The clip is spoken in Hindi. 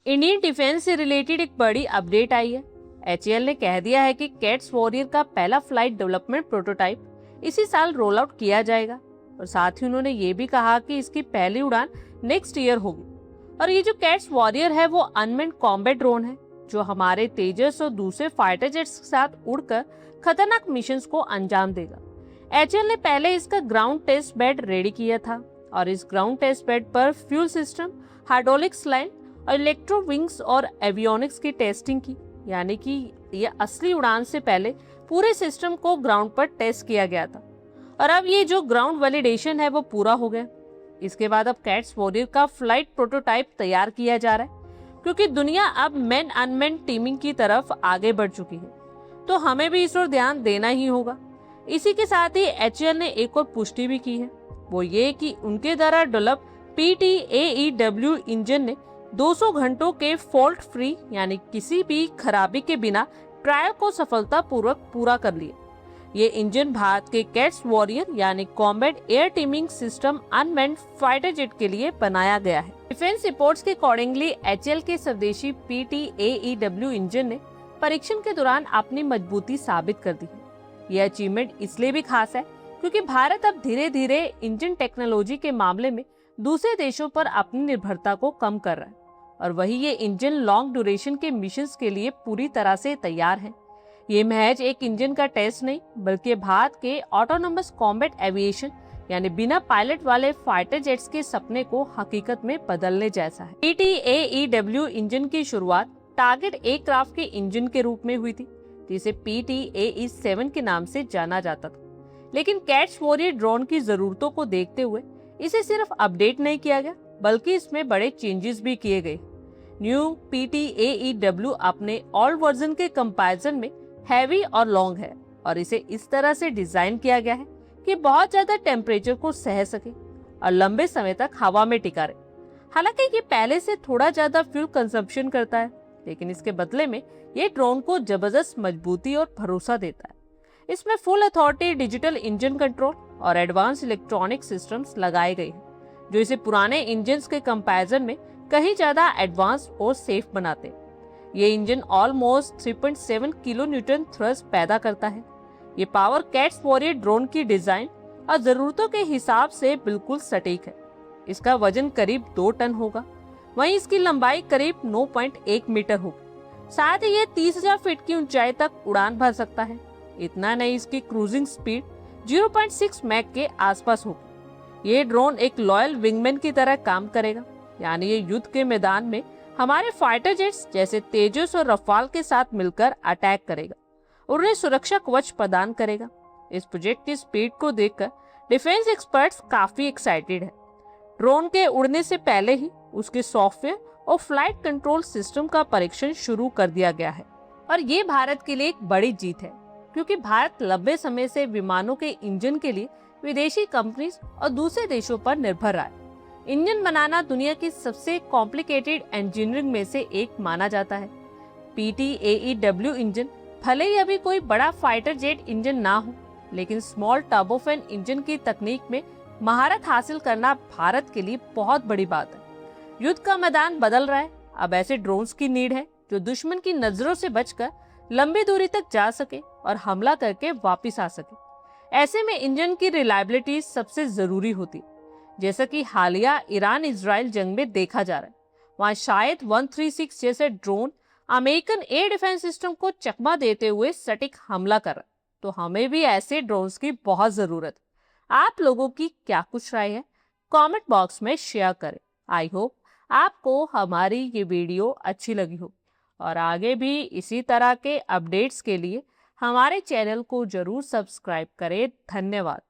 इंडियन डिफेंस से रिलेटेड एक बड़ी अपडेट आई है। एचएएल ने कह दिया है कि कैट्स वॉरियर का पहला फ्लाइट डेवलपमेंट प्रोटोटाइप इसी साल रोल आउट किया जाएगा और साथ ही उन्होंने ये भी कहा कि इसकी पहली उड़ान नेक्स्ट ईयर होगी। और ये जो कैट्स वॉरियर है वो अनमेन्ड कॉम्बैट ड्रोन है जो हमारे तेजस और दूसरे फाइटर जेट्स के साथ उड़कर खतरनाक मिशंस को अंजाम देगा। एचएएल ने पहले इसका ग्राउंड टेस्ट बेड रेडी किया था और इस ग्राउंड टेस्ट बेड पर फ्यूल सिस्टम, हाइड्रोलिक्स लाइन और इलेक्ट्रो विंग्स और एवियोनिक्स की टेस्टिंग की, यानी कि ये असली उड़ान से पहले पूरे सिस्टम को ग्राउंड पर टेस्ट किया गया था और अब ये जो ग्राउंड वैलिडेशन है वो पूरा हो गया। इसके बाद अब कैट्स वॉरियर का फ्लाइट प्रोटोटाइप तैयार किया जा रहा है क्योंकि दुनिया अब मैन अनमैन टीमिंग की तरफ आगे बढ़ चुकी है, तो हमें भी इस ओर ध्यान देना ही होगा। इसी के साथ ही एचएएल ने एक और पुष्टि भी की है, वो ये कि उनके द्वारा डेवलप PTAEW इंजन ने 200 घंटों के फॉल्ट फ्री यानी किसी भी खराबी के बिना ट्रायल को सफलतापूर्वक पूरा कर लिया। ये इंजन भारत के कैट्स वॉरियर यानी combat air teeming system unmanned fighter jet के लिए बनाया गया है। डिफेंस रिपोर्ट्स के अकॉर्डिंगली एचएएल के स्वदेशी PTAEW इंजन ने परीक्षण के दौरान अपनी मजबूती साबित कर दी है। यह अचीवमेंट इसलिए भी खास है क्योंकि भारत अब धीरे धीरे इंजन टेक्नोलॉजी के मामले में दूसरे देशों पर अपनी निर्भरता को कम कर रहा है और वही ये इंजन लॉन्ग ड्यूरेशन के मिशंस के लिए पूरी तरह से तैयार है। ये महज एक इंजन का टेस्ट नहीं बल्कि भारत के ऑटोनोमस कॉम्बैट एविएशन यानी बिना पायलट वाले फाइटर जेट्स के सपने को हकीकत में बदलने जैसा है। PTAEW इंजन की शुरुआत टारगेट एयरक्राफ्ट के इंजन के रूप में हुई थी जिसे PTAE-7 के नाम से जाना जाता था, लेकिन कैट्स वॉरियर ड्रोन की जरूरतों को देखते हुए इसे सिर्फ अपडेट नहीं किया गया बल्कि इसमें बड़े चेंजेस भी किए गए। न्यू PTAEW अपने ओल्ड वर्जन के कंपैरिजन में हैवी और लॉन्ग है और इसे इस तरह से डिजाइन किया गया है कि बहुत ज्यादा टेम्परेचर को सह सके और लंबे समय तक हवा में टिका रहे। हालांकि ये पहले से थोड़ा ज्यादा फ्यूल कंजप्शन करता है, लेकिन इसके बदले में ये ड्रोन को जबरदस्त मजबूती और भरोसा देता है। इसमें full authority digital engine control और एडवांस इलेक्ट्रॉनिक सिस्टम्स लगाए गए हैं जो इसे पुराने इंजन्स के कंपैरिजन में कहीं ज्यादा एडवांस और सेफ बनाते हैं। ये engine almost 3.7 kilo Newton thrust पैदा करता है। ये पावर कैट्स वॉरियर ड्रोन की डिजाइन और जरूरतों के हिसाब से बिल्कुल सटीक है। इसका वजन करीब 2 टन होगा, वहीं इसकी लंबाई करीब 9.1 मीटर होगी। साथ ही ये 30,000 फीट की ऊंचाई तक उड़ान भर सकता है। इतना नहीं, इसकी क्रूजिंग स्पीड 0.6 मैक के आसपास होगी। ये ड्रोन एक लॉयल विंगमैन की तरह काम करेगा, यानी ये युद्ध के मैदान में हमारे फाइटर जेट्स जैसे तेजस और रफाल के साथ मिलकर अटैक करेगा और उन्हें सुरक्षा कवच प्रदान करेगा। इस प्रोजेक्ट की स्पीड को देखकर डिफेंस एक्सपर्ट्स काफी एक्साइटेड है। ड्रोन के उड़ने से पहले ही उसके सॉफ्टवेयर और फ्लाइट कंट्रोल सिस्टम का परीक्षण शुरू कर दिया गया है और ये भारत के लिए एक बड़ी जीत है क्योंकि भारत लंबे समय से विमानों के इंजन के लिए विदेशी कंपनीज और दूसरे देशों पर निर्भर रहा है। इंजन बनाना दुनिया की सबसे कॉम्प्लिकेटेड इंजीनियरिंग में से एक माना जाता है। PTAEW इंजन भले ही अभी कोई बड़ा फाइटर जेट इंजन ना हो, लेकिन स्मॉल टर्बोफैन इंजन की तकनीक में महारत हासिल करना भारत के लिए बहुत बड़ी बात है। युद्ध का मैदान बदल रहा है, अब ऐसे ड्रोन्स की नीड है जो दुश्मन की नजरों से बचकर लंबी दूरी तक जा सके और हमला करके वापिस आ सके। ऐसे में इंजन की रिलायबिलिटी सबसे जरूरी होती है, जैसा कि हालिया ईरान इजराइल जंग में देखा जा रहा है। वहां शायद 136 जैसे drone American air defence system को चकमा देते हुए सटीक हमला कर रहा है, तो हमें भी ऐसे ड्रोन्स की बहुत जरूरत है। आप लोगों की क्या कुछ राय है, कमेंट बॉक्स में शेयर करें। आई होप आपको हमारी ये वीडियो अच्छी लगी हो और आगे भी इसी तरह के अपडेट्स के लिए हमारे चैनल को जरूर सब्सक्राइब करें। धन्यवाद।